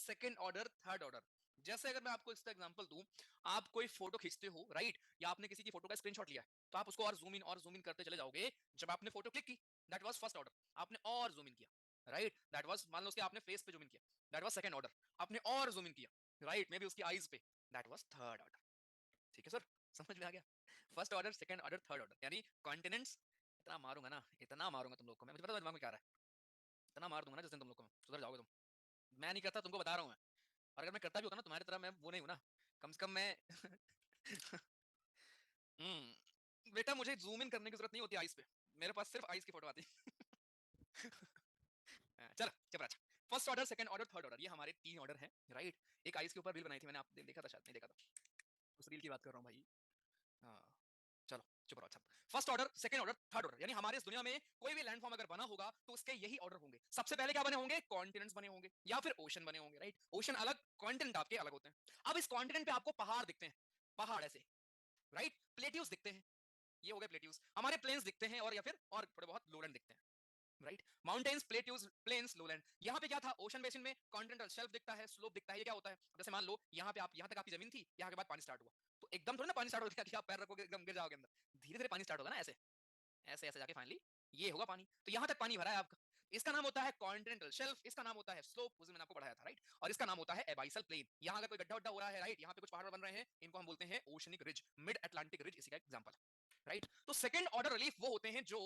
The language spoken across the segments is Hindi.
Second order, third order. जैसे अगर मैं आपको इसका एग्जांपल दूं, आप कोई फोटो खींचते हो, राइट, या आपने किसी की फोटो का स्क्रीनशॉट लिया है, तो आप उसको और जूम इन करते चले जाओगे। जब आपने फोटो क्लिक की, दैट वाज फर्स्ट ऑर्डर, आपने और जूम इन किया, राइट, दैट वाज, मान लो उसके आपने फेस पे जूम इन किया, दैट वाज सेकंड ऑर्डर, आपने और जूम इन किया, राइट, मे बी उसकी आईज पे, दैट वाज थर्ड ऑर्डर। ठीक है सर, समझ में आ गया? First order, second order, third order, यानी कॉन्टिनेंट्स। इतना मारूंगा ना, इतना मारूंगा तुम लोग को मैं, मुझे पता है दिमाग में क्या आ रहा है, इतना मार दूंगा ना जिस दिन तुम लोग को, सुधर जाओगे तुम। मैं नहीं करता, तुमको बता रहा हूं मैं। और अगर मैं करता भी होता ना तुम्हारी तरह, मैं वो नहीं हूं ना, कम से कम मैं बेटा मुझे जूम इन करने की जरूरत नहीं होती आइस पे, मेरे पास सिर्फ आइस की फोटो आती है। चलो चुप रहा। First order, second order, third order, ये हमारे तीन ऑर्डर हैं, राइट। एक आइस के ऊपर रील बनाई थी मैंने, आप देखा था शायद, नहीं देखा था, उस रील की बात कर रहा हूँ भाई। हाँ, चलो चुप रहो। अच्छा, first order, second order, third order, यानी हमारे इस दुनिया में कोई भी लैंडफॉर्म अगर बना होगा तो उसके यही ऑर्डर होंगे। सबसे पहले क्या बने होंगे? कॉन्टिनेंट्स बने होंगे या फिर ओशन बने होंगे, राइट। ओशन अलग, कॉन्टिनेंट आपके अलग होते हैं। अब इस कॉन्टिनेंट पे आपको पहाड़ दिखते हैं, पहाड़ ऐसे, राइट, प्लेट्यूज दिखते हैं, ये हो गए प्लेट्यूज। हमारे प्लेन्स दिखते हैं, और या फिर और थोड़े बहुत लोलैंड दिखते हैं, right. Mountains, plateaus, plains, lowland. यहाँ पे क्या था? ओशन बेसिन में कॉन्टिनेंटल शेल्फ दिखता है, स्लोप दिखता है। ये क्या होता है? जैसे मान लो यहाँ पे आप, यहाँ तक आपकी जमीन थी, यहाँ के बाद पानी स्टार्ट हुआ, तो एकदम थोड़ा ना पानी स्टार्ट हो गया कि आप पैर रखोगे एकदम गिर जाओगे अंदर, धीरे धीरे पानी स्टार्ट होगा ना, ऐसे ऐसे ऐसे जाके फाइनली ये होगा पानी। तो यहाँ तक पानी भरा है आपका, इसका नाम होता है कॉन्टिनेंटल शेल्फ, इसका नाम होता है स्लोप, उस दिन मैंने आपको पढ़ाया था, राइट। और इसका नाम होता है एबाइसल प्लेन। यहाँ अगर कोई गड्ढा वड्ढा हो रहा है, राइट, यहाँ पे कुछ पहाड़ बन रहे हैं, इनको हम बोलते हैं oceanic ridge, mid Atlantic ridge, इसी का एग्जांपल है, राइट। तो सेकंड ऑर्डर रिलीफ वो होते हैं जो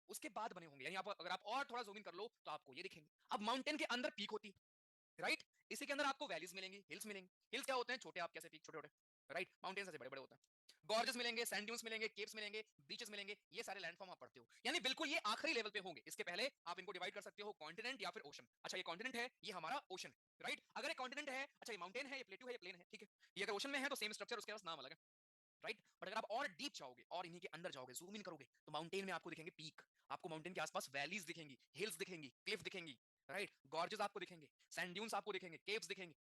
उसके बाद बने होंगे, यानी आप अगर आप और थोड़ा जूम इन कर लो तो आपको ये दिखेंगे। अब माउंटेन के अंदर पीक होती है, राइट, इसी के अंदर आपको वैलीज मिलेंगी, हिल्स मिलेंगे। हिल्स क्या होते हैं? छोटे, आप कैसे पीक छोटे छोटे, राइट, माउंटेन से बड़े बड़े होते हैं। गॉर्जेस मिलेंगे, सैंड ड्यून्स मिलेंगे, केव्स मिलेंगे, बीचेस मिलेंगे, ये सारे लैंडफॉर्म आप पढ़ते हो, यानी बिल्कुल ये आखिरी लेवल पे होंगे। इसके पहले आप इनको डिवाइड कर सकते हो कॉन्टिनेंट या फिर ओशन। अच्छा, ये कॉन्टिनेंट है, ये हमारा ओशन है, राइट। अगर ये कॉन्टिनेंट है, अच्छा ये माउंटेन है, ये प्लेट्यू है, ये प्लेन है, ठीक है। ये अगर ओशन में है तो सेम स्ट्रक्चर, उसके पास नाम अलग है, राइट। बट अगर आप और डीप जाओगे और इन्हीं के अंदर जाओगे, जूम इन करोगे, तो माउंटेन में आपको दिखेंगे पीक, आपको माउंटेन के आसपास वैलीज दिखेंगी, हिल्स दिखेंगी, क्लिफ दिखेंगी, राइट, गॉर्जेस आपको दिखेंगे, सैंड ड्यून्स आपको दिखेंगे, केव्स दिखेंगे।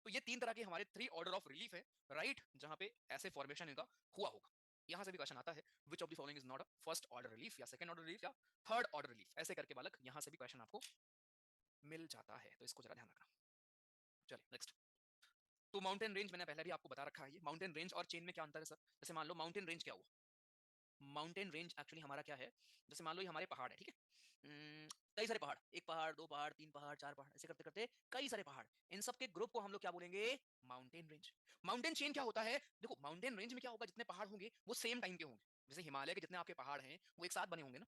तो ये तीन तरह के हमारे थ्री ऑर्डर ऑफ रिलीफ है, राइट, जहां पे ऐसे फॉर्मेशन इनका हुआ होगा। यहां से भी क्वेश्चन आता है, which of the following is not a first order relief, या सेकंड ऑर्डर रिलीफ, या थर्ड ऑर्डर रिलीफ, ऐसे करके बालक यहां से भी क्वेश्चन आपको मिल जाता है, तो इसको जरा ध्यान रखना। चलिए नेक्स्ट। तो माउंटेन रेंज मैंने पहले भी आपको बता रखा है, ये माउंटेन रेंज और चेन में क्या अंतर है सर? जैसे मान लो माउंटेन रेंज क्या हुआ, माउंटेन रेंज एक्चुअली हमारा क्या है, जैसे मान लो ये हमारे पहाड़ है, ठीक है, कई सारे पहाड़, एक पहाड़, दो पहाड़, तीन पहाड़, चार पहाड़, ऐसे करते करते कई सारे पहाड़, इन सब के ग्रुप को हम लोग क्या बोलेंगे? Mountain range. माउंटेन चेन क्या होता है? देखो माउंटेन रेंज में क्या होगा, जितने पहाड़ होंगे वो सेम टाइम के होंगे। जैसे हिमालय के जितने आपके पहाड़ हैं वो एक साथ बने होंगे ना,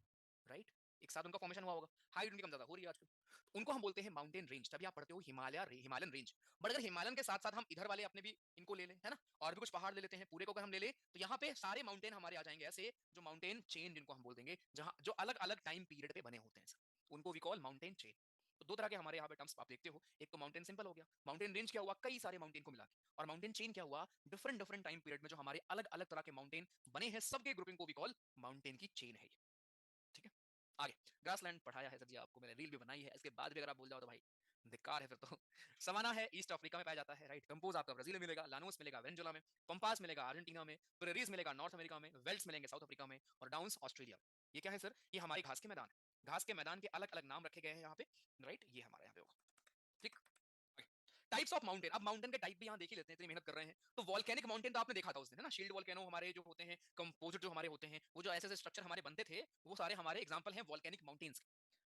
राइट, एक साथ उनका फॉर्मेशन हुआ होगा, हाइट उनकी कम ज्यादा हो रही है आजकल, तो उनको हम बोलते हैं माउंटेन रेंज। तभी आप पढ़ते हो हिमालय, हिमालयन रेंज। बट अगर हिमालयन के साथ साथ हम इधर वाले अपने भी इनको ले लें, है ना, और भी कुछ पहाड़ ले लेते हैं, पूरे को अगर हम ले ले, तो यहाँ पे सारे माउंटेन हमारे आ जाएंगे ऐसे, जो माउंटेन चेन जिनको हम बोल देंगे, जहां जो अलग अलग टाइम पीरियड पे बने होते हैं, उनको वी कॉल माउंटेन चेन। तो दो तरह के हमारे यहाँ पे टर्म्स आप देखते हो, एक तो माउंटेन सिंपल हो गया, माउंटेन रेंज क्या हुआ, कई सारे माउंटेन को मिला के, और माउंटेन चेन क्या हुआ, डिफरेंट डिफरेंट टाइम पीरियड में जो हमारे अलग अलग तरह के माउंटेन बने हैं, सबके ग्रुपिंग को वी कॉल माउंटेन की चेन है ये। ठीक है, आगे। ग्रासलैंड पढ़ाया है सर जी आपको, मैंने रील भी बनाई है, इसके बाद भी अगर आप भूल जाओ तो भाई धिक्कार है फिर तो। सवाना है, ईस्ट अफ्रीका में पाया जाता है, राइट। कंपोज आपका ब्राजील में मिलेगा, लानोस मिलेगा वेनेजुला में, पंपास मिलेगा अर्जेंटीना में, प्रेरीज मिलेगा नॉर्थ अमेरिका में, वेल्ट्स मिलेंगे साउथ अफ्रीका में, और डाउन्स ऑस्ट्रेलिया में। ये क्या है सर? ये हमारे घास के मैदान है, घास के मैदान के अलग अलग नाम रखे गए हैं यहाँ पे, राइट, ये हमारे यहाँ पे होगा। ठीक, टाइप्स ऑफ माउंटेन। अब माउंटेन के टाइप भी यहाँ देख ही लेते हैं, इतनी मेहनत कर रहे हैं तो। वॉल्केनिक माउंटेन तो आपने देखा था उस दिन, है ना, शील्ड वॉल्केनो हमारे जो होते हैं, कंपोजिट जो हमारे होते हैं, वो जो ऐसे ऐसे स्ट्रक्चर हमारे बनते थे, वो सारे हमारे एग्जांपल हैं वॉल्केनिक माउंटेन्स।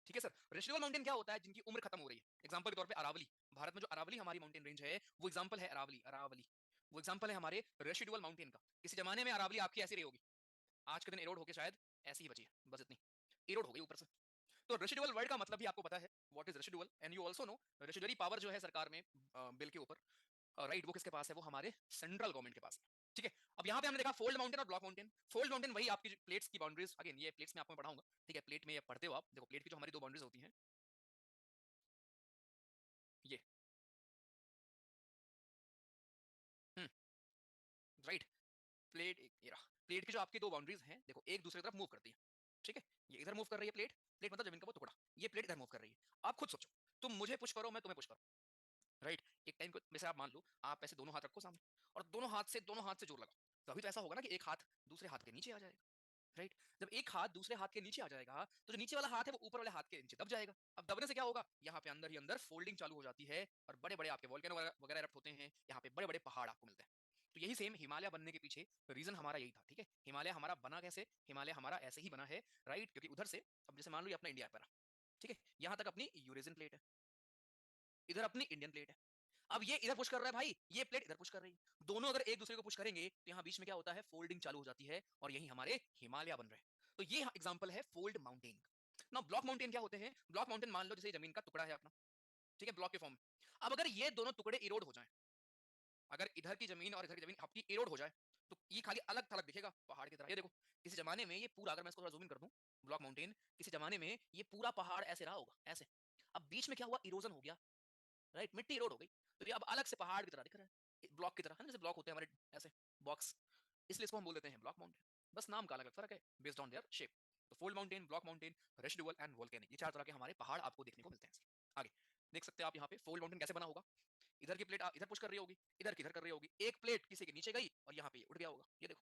ठीक है सर। रेसिडुअल माउंटेन क्या होता है? जिनकी उम्र खत्म हो रही है, एग्जांपल के तौर पे अरावली, भारत में जो अरावली हमारी माउंटेन रेंज है, वो एग्जांपल है अरावली, अरावली वो एग्जांपल है हमारे रेसिडुअल माउंटेन का। किसी जमाने में अरावली आपकी ऐसी रही होगी, आज के दिन एरोड होकर शायद ऐसी ही बची है, बस इतनी एरोड हो गई ऊपर से। तो रेसिडुअल वर्ड का मतलब भी आपको पता है, what is residual, and you also know residuary power जो है सरकार में, बिल के ऊपर, राइट, वो किसके पास है? वो हमारे सेंट्रल गवर्नमेंट के पास है। ठीक है, अब यहाँ पे हमने देखा फोल्ड माउंटेन और ब्लॉक माउंटेन। फोल्ड माउंटेन वही आपकी प्लेट्स की बाउंड्रीज, अगेन ये प्लेट्स में आपको पढ़ाऊंगा, ठीक है, प्लेट में ये पढ़ते हो आप, देखो प्लेट की जो हमारी दो बाउंड्रीज होती हैं, ये, राइट, प्लेट ये रहा, प्लेट की जो आपकी दो बाउंड्रीज हैं, देखो एक दूसरी तरफ मूव करती है, ठीक है, ये इधर मूव कर रही है प्लेट, प्लेट मतलब जमीन का वो टुकड़ा, ये प्लेट इधर मूव कर रही है। आप खुद सोचो, तुम मुझे पुश करो, मैं तुम्हें पुश करूं, राइट, एक टाइम को वैसे आप मान लो, आप ऐसे दोनों हाथ रखो सामने, और दोनों हाथ से जोर लगाओ, तो अभी तो ऐसा होगा ना कि एक हाथ दूसरे हाथ के नीचे आ जाएगा, राइट। जब एक हाथ दूसरे हाथ के नीचे आ जाएगा तो जो नीचे वाला हाथ है वो ऊपर वाले हाथ के नीचे दब जाएगा। अब दबने से क्या होगा, यहाँ पे अंदर ही अंदर फोल्डिंग चालू हो जाती है और बड़े बड़े आपके वोल्केनो वगैरह एरप्ट होते हैं, यहाँ पे बड़े बड़े पहाड़ आपको मिलते हैं। तो यही सेम हिमालय बनने के पीछे रीजन हमारा यही था, ठीक है। हिमालय हमारा बना कैसे, हिमालय हमारा ऐसे ही बना है, राइट, क्योंकि उधर से, अब जैसे मान लो ये अपना इंडिया पर, ठीक है, यहाँ तक अपनी यूरेशियन प्लेट है, इधर अपनी इंडियन प्लेट है। अब ये इधर पुश कर रहा है भाई, ये प्लेट इधर पुश कर रही है, दोनों अगर एक दूसरे को पुश करेंगे तो यहाँ बीच में क्या होता है, फोल्डिंग चालू हो जाती है और यही हमारे हिमालय बन रहे हैं। तो ये एग्जांपल है फोल्ड माउंटेन का। ना ब्लॉक माउंटेन क्या होते हैं, ब्लॉक माउंटेन मान लो जैसे जमीन का टुकड़ा है अपना, ठीक है, ब्लॉक के फॉर्म में। अब अगर ये दोनों टुकड़े इरोड हो जाएं, अगर इधर की जमीन और इधर की जमीन आपकी इरोड हो जाए तो ये खाली अलग थलग दिखेगा पहाड़ की तरह। ये देखो, किसी जमाने में ये पूरा, अगर मैं इसको थोड़ा जूम इन कर दूं, ब्लॉक माउंटेन, किसी जमाने में ये पूरा पहाड़ ऐसे रहा होगा, ऐसे। अब बीच में क्या हुआ, इरोजन हो गया, राइट, मिट्टी इरोड हो गई, तो ये अब अलग से पहाड़ की तरह दिख रहा है, ब्लॉक की तरह है ना, जैसे ब्लॉक होते हैं हमारे ऐसे बॉक्स, इसलिए इसको हम बोल देते हैं ब्लॉक माउंटेन। बस नाम का अलग अलग फर्क है बेस्ड ऑन देयर शेप। तो fold mountain, block mountain, residual and volcanic, ये चार तरह के हमारे पहाड़ आपको देखने को मिलते हैं। आगे देख सकते हैं आप यहाँ पे फोल्ड माउंटेन कैसे बना होगा, इधर की प्लेट इधर पुश कर रही होगी, इधर की इधर कर रही होगी, एक प्लेट किसी के नीचे गई और यहाँ पे उठ गया होगा, ये देखो,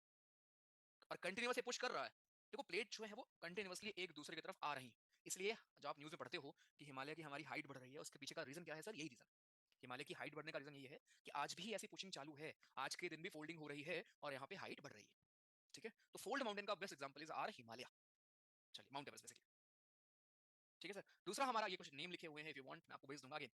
और कंटिन्यूअस पुश कर रहा है। देखो प्लेट जो है वो कंटिन्यूअसली एक दूसरे की तरफ आ रही है। इसलिए जब आप न्यूज में पढ़ते हो कि हिमालय की हमारी हाइट बढ़ रही है, उसके पीछे का रीजन क्या है सर, यही रीजन। हिमालय की हाइट बढ़ने का रीजन ये है कि आज भी ऐसी पुशिंग चालू है, आज के दिन भी फोल्डिंग हो रही है और यहाँ पे हाइट बढ़ रही है, ठीक है। तो फोल्ड माउंटेन का best example is our Himalaya. चलिए, माउंट एवरेस्ट बेसिकली, ठीक है सर। दूसरा हमारा, ये कुछ नेम लिखे हुए हैं, इफ यू वांट मैं आपको भेज दूंगा। ये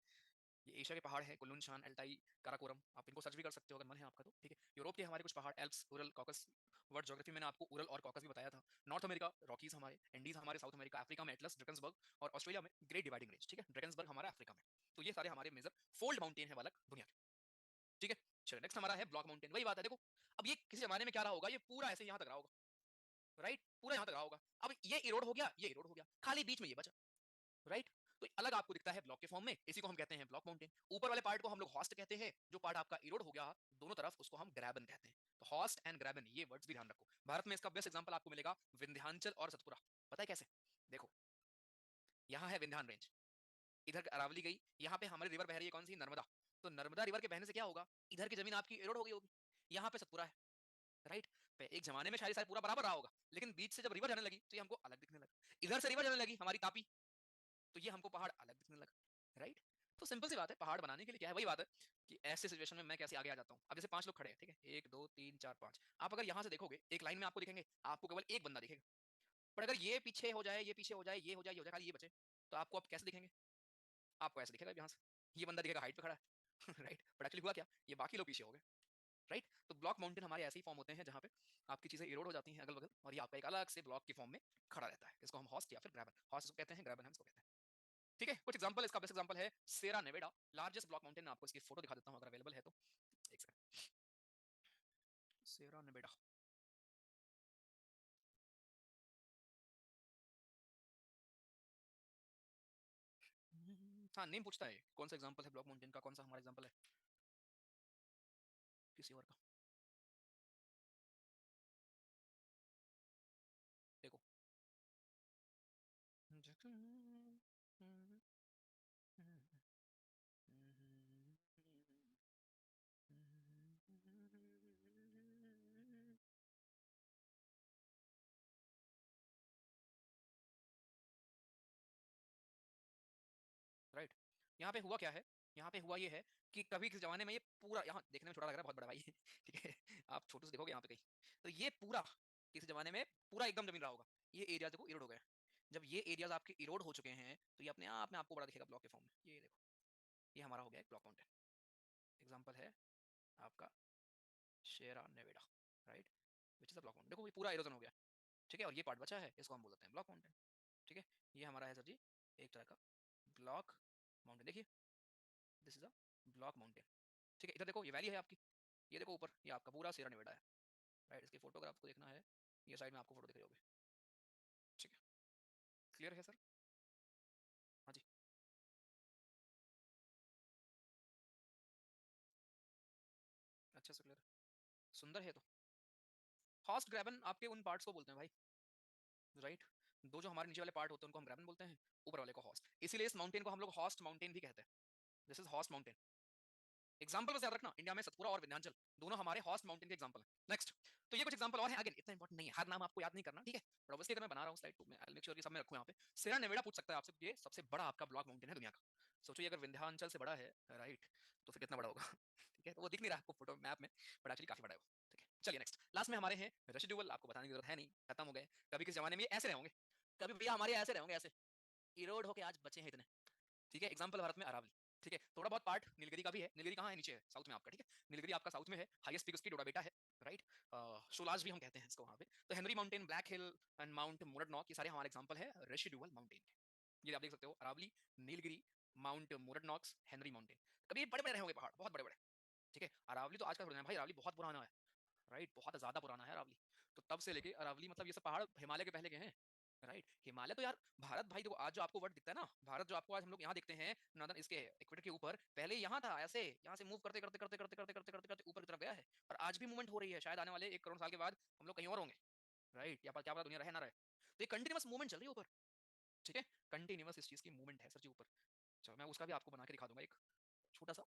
एशिया के पहाड़ हैं, कुल्लू निशान, अल्टाई, काराकोरम, आप इनको सर्च भी कर सकते हो अगर मन है आपका तो, ठीक है। यूरोप के हमारे कुछ पहाड़, Alps, Ural, caucus. Word geography मैंने आपको उरल और कॉकस भी बताया था। नॉर्थ अमेरिका रॉकीज हमारे, इंडीज हमारे, साउथ अमेरिका, अफ्रीका में एटलस, ड्रैकन्सबर्ग, और ऑस्ट्रेलिया में ग्रेट डिवाइडिंग रेंज, ठीक है, ड्रैकन्सबर्ग हमारा अफ्रीका में। तो ये सारे हमारे मेजर फोल्ड माउंटेन है वालक दुनिया के, ठीक है। चलो नेक्स्ट हमारा है ब्लॉक माउंटेन। वही बात है, देखो अब ये किसी जमाने में क्या रहा होगा, ये पूरा ऐसे यहाँ तक रहा होगा, राइट, पूरा यहाँ तक रहा होगा। अब ये इरोड हो गया, ये इरोड हो गया, खाली बीच में ये बचा, राइट। तो अलग आपको दिखता है ब्लॉक के फॉर्म में, इसी को हम कहते हैं ब्लॉक माउंटेन। ऊपर वाले पार्ट को हम लोग हॉस्ट कहते हैं, जो पार्ट आपका इरोड हो गया दोनों तरफ, उसको हम ग्रैबन कहते हैं। तो हॉस्ट एंड ग्रैबन, ये वर्ड्स भी ध्यान रखो। भारत में इसका बेस्ट एग्जांपल आपको मिलेगा विंध्याचल और सतपुरा। पता है कैसे, देखो यहाँ है विंध्यान रेंज, इधर अरावली गई, यहाँ पे हमारी रिवर बह रही है, कौन सी, नर्मदा। तो नर्मदा रिवर के बहने से क्या होगा, इधर की जमीन आपकी इरोड हो गई होगी, यहाँ पे सतपुरा है, राइट। एक जमाने में शायद पूरा बराबर रहा होगा, लेकिन बीच से जब रिवर जाने लगी तो ये हमको अलग दिखने लगा, इधर से रिवर जाने लगी हमारी तापी, तो ये हमको पहाड़ अलग दिखने लगा, राइट। तो सिंपल सी बात है, पहाड़ बनाने के लिए क्या है, वही बात है कि ऐसे सिचुएशन में मैं कैसे आगे आ जाता हूँ। अब जैसे 5 लोग खड़े हैं, ठीक है, 1 2 3 4 5, आप अगर यहाँ से देखोगे एक लाइन में आपको दिखेंगे, आपको केवल एक बंदा दिखेगा। पर अगर ये पीछे हो जाए, ये पीछे हो जाए, ये हो जाए, ये हो जाए, खाली ये बचे, तो आपको आप कैसे दिखेंगे, आपको ऐसे दिखेगा यहाँ से, ये बंदा दिखेगा हाइट पे खड़ा है राइट। बट एक्चुअली हुआ क्या, ये बाकी लोग पीछे हो गए, राइट। तो ब्लॉक माउंटेन हमारे ऐसे ही फॉर्म होते हैं जहाँ पे आपकी चीजें इरोड हो जाती हैं अगल बगल, और ये आपका एक अलग से ब्लॉक के फॉर्म में खड़ा रहता है। इसको हम हॉस्ट या फिर ग्रैबन, हॉस्ट इसको कहते हैं, ग्रैबन हम इसको कहते हैं, ठीक है। कुछ एग्जांपल, इसका बेस्ट एग्जांपल है सेरा नेवेडा, लार्जेस्ट ब्लॉक माउंटेन। आपको इसकी फोटो दिखा देता हूं अगर अवेलेबल है तो, एक सेकंड। सेरा नेवेडा, हाँ नेम पूछता है कौन सा एग्जांपल है ब्लॉक माउंटेन का, कौन सा हमारा एग्जांपल है किसी और का, देखो। राइट, यहाँ पे हुआ क्या है, यहाँ पे हुआ ये है कि कभी किस जमाने में ये पूरा, यहाँ देखने में छोटा लग रहा है, बहुत बड़ा भाई है ठीक है, आप छोटे से देखोगे यहाँ पे कहीं, तो ये पूरा किसी जमाने में पूरा एकदम जमीन रहा होगा, ये एरिया देखो इरोड हो गया। जब ये एरियाज आपके इरोड हो चुके हैं तो ये अपने आप में आपको बड़ा दिखेगा ब्लॉक के फॉर्म में, ये देखो, ये हमारा हो गया एक ब्लॉक माउंटेन। एग्जाम्पल है आपका Sierra Nevada, right, which is a block mountain. देखो ये पूरा इरोजन हो गया, ठीक है, और ये पार्ट बचा है, इसको हम बोल देते हैं ब्लॉक माउंटेन, ठीक है। ये हमारा है सर जी एक तरह का ब्लॉक माउंटेन, देखिए this is a block mountain, ठीक है। इधर देखो ये वैली है आपकी, ये देखो ऊपर ये आपका पूरा सेरा नेवेडा है, राइट। इसकी फोटोग्राफ को देखना है, ये साइड में आपको फोटो दिख रही होगी, ठीक है। क्लियर है सर, हाँ जी, अच्छा से क्लियर, सुंदर है। तो हॉस्ट ग्रैबन आपके उन पार्ट्स को बोलते हैं भाई, राइट। दो जो हमारे नीचे वाले पार्ट होते हैं उनको हम ग्रैबन बोलते हैं, ऊपर वाले को हॉस्ट, इसीलिए इस माउंटेन को हम लोग हॉस्ट माउंटेन भी कहते हैं। This is host mountain, example बस याद रखना, इंडिया में सतपुरा और विंध्याचल दोनों हमारे हॉर्स माउंटेन के एग्जांपल हैं। नेक्स्ट, तो ये कुछ एग्जांपल और हैं, अगेन इतना इंपॉर्टेंट नहीं है, हर नाम आपको याद नहीं करना, ठीक है, बट ऑब्वियसली अगर मैं बना रहा हूं स्लाइड तो मैं आई मेक श्योर कि सब मैं रखूं यहाँ पे। सेरा नेवेडा पूछ सकता है आपसे, ये सबसे बड़ा आपका ब्लॉक माउंटेन है दुनिया का। सोचो ये अगर विंध्याचल से बड़ा है, राइट, तो फिर कितना बड़ा होगा? ठीक है, तो वो दिख नहीं रहा आपको फोटो मैप में, बट एक्चुअली काफी बड़ा है वो। ठीक है, चलिए नेक्स्ट, लास्ट में हमारे हैं रेसिडुअल, आपको बताने की जरूरत है नहीं, खत्म हो गए। कभी किस जमाने में ऐसे रहे होंगे, कभी भैया हमारे ऐसे रहे होंगे, ऐसे इरोड होके आज बचे हैं इतने। ठीक है, एग्जांपल भारत में अरावली। ठीक है, थोड़ा बहुत पार्ट नीलगिरी का भी है। नीलगिरी कहाँ है? नीचे है, साउथ में आपका। ठीक है, नीलगिरी आपका साउथ में है, हाईएस्ट पीक उसकी डोडाबेटा है, राइट। सोलाज भी हम कहते हैं इसको वहाँ पे। तो Henry mountain, black hill and mount Monadnock, ये सारे हमारे एग्जांपल है रेसिडुअल माउंटेन के। ये आप देख सकते हो, Aravalli, Nilgiri, mount Monadnocks, Henry mountain. कभी बड़े बड़े रहे होंगे पहाड़, बहुत बड़े बड़े। ठीक है, अरावली तो आजकल भाई, अरावली बहुत पुराना है, राइट, बहुत ज्यादा पुराना है अरावली। तो तब से लेके अरावली, मतलब ये सब पहाड़ हिमालय के पहले के हैं, राइट। हिमालय तो यार भारत भाई, देखो आज जो आपको वर्ड दिखता है ना, भारत जो आपको आज हम लोग यहाँ देखते हैं नॉर्दर्न इसके इक्वेटर के ऊपर, पहले यहाँ था ऐसे, यहाँ से मूव करते करते करते करते करते करते करते करते ऊपर की तरफ गया है। और आज भी मूवमेंट हो रही है, शायद आने वाले 1 करोड़ साल के बाद हम लोग कहीं और होंगे, राइट, या क्या पता दुनिया रहे ना रहे। तो ये कंटिन्यूअस मूवमेंट चल रही है ऊपर। ठीक है, कंटिन्यूअस इस चीज की मूवमेंट है सर जी ऊपर। चलो मैं उसका भी आपको बना के दिखा दूंगा, एक छोटा सा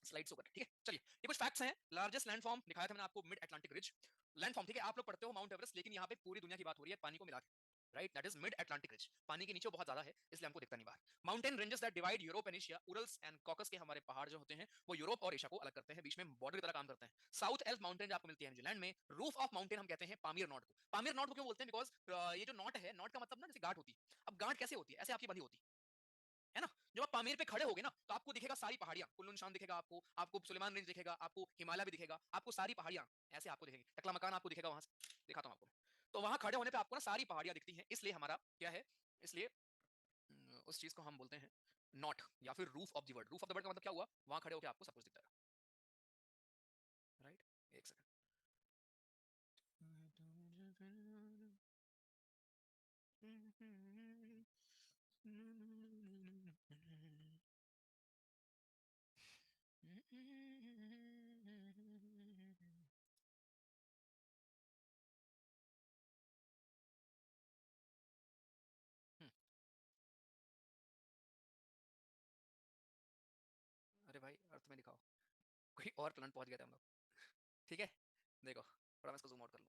स्लाइड्स होकर। ठीक है, चलिए ये कुछ फैक्ट्स हैं। लार्जेस्ट लैंडफॉर्म दिखाया था मैंने आपको, मिड अटलांटिक रिज लैंडफॉर्म। ठीक है, आप लोग पढ़ते हो माउंट एवरेस्ट, लेकिन यहाँ पे पूरी दुनिया की बात हो रही है पानी को मिला के, right, that is mid Atlantic ridge. पानी के नीचे बहुत ज्यादा है, इसलिए हमको दिखता नहीं बाहर। Mountain ranges that divide Europe and Asia, Urals and Caucasus के हमारे पहाड़ जो होते हैं वो यूरोप और एशिया को अलग करते हैं, बीच में बॉर्डर की तरह काम करते हैं। साउथ एल्प माउंटेन आपको मिलती है न्यूजीलैंड में। रूफ ऑफ माउंटेन हम कहते हैं पामीर नॉट को। पामीर नॉट को क्यों बोलते हैं? बिकॉज ये जो नॉट है, नॉट का मतलब ना जैसे गांठ होती है। अब गांठ कैसे होती है? ऐसे आपकी बंधी होती है ना। जब आप पामीर पे खड़े होगे ना, तो आपको दिखेगा सारी पहाड़ियां, कुल्लू निशान दिखेगा आपको, आपको सुलेमान रेंज दिखेगा, आपको हिमालय भी दिखेगा, आपको सारी पहाड़ियां ऐसे आपको दिखेगी, टकला मकान आपको दिखेगा वहां से, दिखाता हूं आपको। तो वहां खड़े होने पे आपको ना सारी पहाड़ियां दिखती हैं, इसलिए हमारा क्या है, इसलिए उस चीज को हम बोलते हैं नॉट, या फिर roof of the world. Roof of the world का मतलब क्या हुआ? वहां खड़े होकर आपको सब कुछ दिखता है, राइट। एक सेकंड, अरे भाई अर्थ में दिखाओ, कोई और प्लान पहुंच गए थे हम लोग। ठीक है, देखो थोड़ा मैं इसको जूम आउट कर लूं।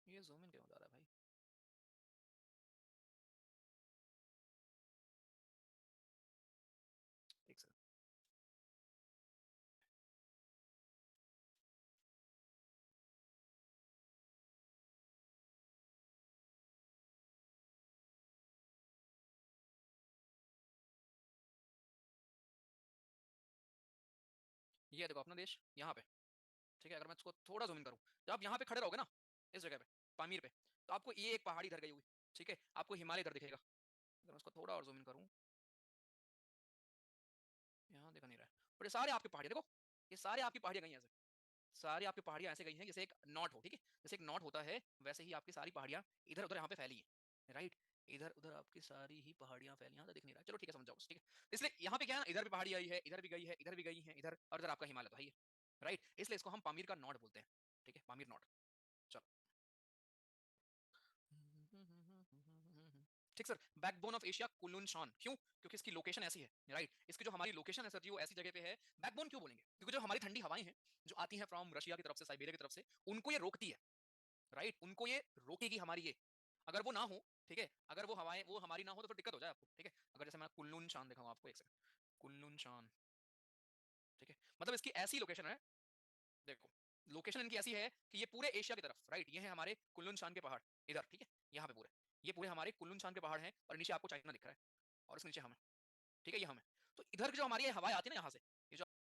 ये जूम इन क्यों जा रहा है भाई? एक सेकंड, ये देखो अपना देश यहाँ पे। ठीक है, अगर मैं इसको थोड़ा जूम इन करूँ, जब आप यहाँ पे खड़े रहोगे ना, इस जगह पे, पामीर पे, तो आपको ये एक पहाड़ी इधर गई हुई, ठीक है, आपको हिमालय इधर दिखेगा। अगर मैं इसको थोड़ा और जूम इन करूँ, यहाँ देखा नहीं रहा है, और ये सारे आपकी पहाड़ियाँ देखो, ये सारे आपकी पहाड़ियाँ गई हैं ऐसे, सारी आपकी पहाड़ियाँ ऐसे गई हैं जैसे एक नॉट हो। ठीक है, जैसे एक नॉट होता है, वैसे ही आपकी सारी पहाड़ियाँ इधर उधर यहाँ पे फैली है, राइट। इधर उधर आपकी सारी ही पहाड़ियाँ फैली, यहाँ तो दिख नहीं रहा है, चलो ठीक है, समझ जाओ बस। ठीक है, इसलिए यहाँ पे क्या है ना, इधर भी पहाड़ी आई है, इधर भी गई है, इधर भी गई है, इधर, और इधर आपका हिमालय तो है ही, राइट। इसलिए इसको हम पामीर का नॉट बोलते हैं। ठीक है, पामीर नॉट। चलो, ठीक sir. Backbone of Asia Kullu शान, क्यों? क्योंकि इसकी लोकेशन ऐसी है, राइट। इसकी जो हमारी लोकेशन है सर जी, वो ऐसी जगह पे है। बैकबोन क्यों बोलेंगे? क्योंकि जो हमारी ठंडी हवाएं हैं जो आती हैं फ्रॉम रशिया की तरफ से, साइबेरिया की तरफ से, उनको ये रोकती है, राइट, उनको ये रोकेगी हमारी ये। अगर वो ना हो, ठीक है, अगर वो हवाएं वो हमारी ना हो तो फिर दिक्कत हो जाए आपको। ठीक है, अगर जैसे मैं कुल्लू शान दिखाऊं आपको, एक सेकंड, कुल्लू शान, ठीक है, मतलब इसकी ऐसी लोकेशन है, देखो लोकेशन इनकी ऐसी है कि ये पूरे एशिया की तरफ, राइट, ये है हमारे कुल्लू शान के पहाड़ इधर, ठीक है, यहाँ पे पूरे, ये पूरे हमारे कुल्लू शान के पहाड़ हैं, और नीचे आपको चाइना दिख रहा है, और उसके नीचे हम है। ठीक है, ये हम है। तो इधर की जो हमारी ये हवाएं आती है ना यहाँ से, ये जो